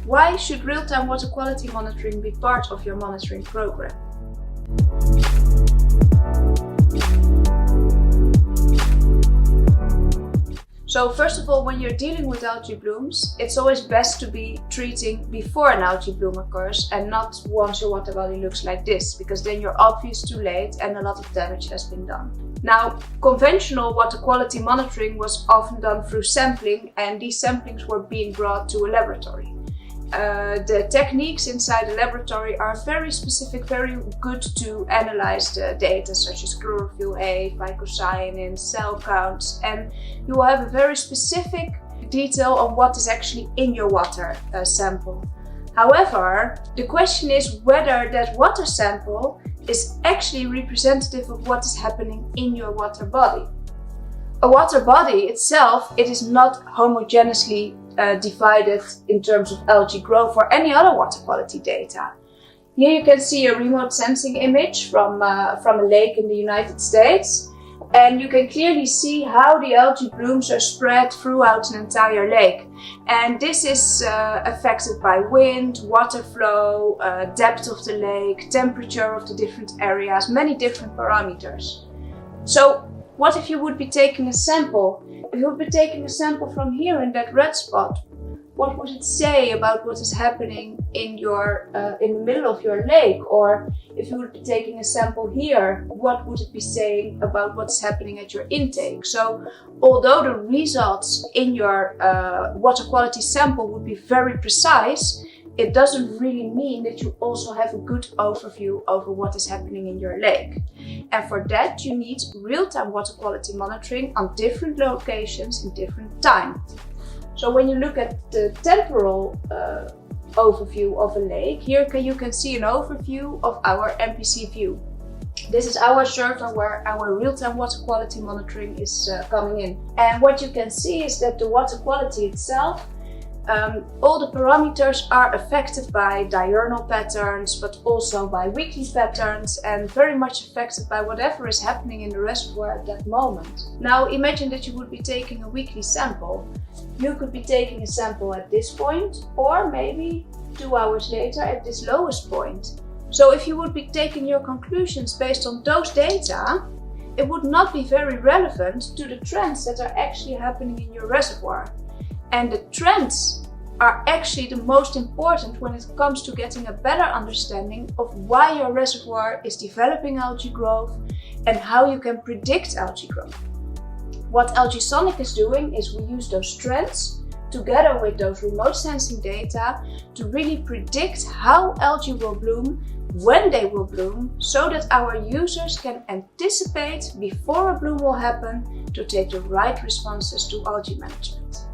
Why should real-time water quality monitoring be part of your monitoring program? So first of all, when you're dealing with algae blooms, it's always best to be treating before an algae bloom occurs and not once your water body looks like this, because then you're obviously too late and a lot of damage has been done. Now, conventional water quality monitoring was often done through sampling, and these samplings were being brought to a laboratory. The techniques inside the laboratory are very specific, very good to analyze the data such as chlorophyll A, phycocyanin, cell counts, and you will have a very specific detail on what is actually in your water sample. However, the question is whether that water sample is actually representative of what is happening in your water body. A water body itself, it is not homogeneously divided in terms of algae growth or any other water quality data. Here you can see a remote sensing image from a lake in the United States, and you can clearly see how the algae blooms are spread throughout an entire lake. And this is affected by wind, water flow, depth of the lake, temperature of the different areas, many different parameters. So what if you would be taking a sample? If you would be taking a sample from here in that red spot, what would it say about what is happening in the middle of your lake? Or if you would be taking a sample here, what would it be saying about what's happening at your intake? So although the results in your water quality sample would be very precise, it doesn't really mean that you also have a good overview over what is happening in your lake. And for that, you need real-time water quality monitoring on different locations in different time. So when you look at the temporal overview of a lake, here you can see an overview of our MPC view. This is our server where our real-time water quality monitoring is coming in. And what you can see is that the water quality itself, all the parameters are affected by diurnal patterns, but also by weekly patterns, and very much affected by whatever is happening in the reservoir at that moment. Now imagine that you would be taking a weekly sample. You could be taking a sample at this point, or maybe 2 hours later at this lowest point. So if you would be taking your conclusions based on those data, it would not be very relevant to the trends that are actually happening in your reservoir. And the trends are actually the most important when it comes to getting a better understanding of why your reservoir is developing algae growth and how you can predict algae growth. What AlgaeSonic is doing is we use those trends together with those remote sensing data to really predict how algae will bloom, when they will bloom, so that our users can anticipate before a bloom will happen to take the right responses to algae management.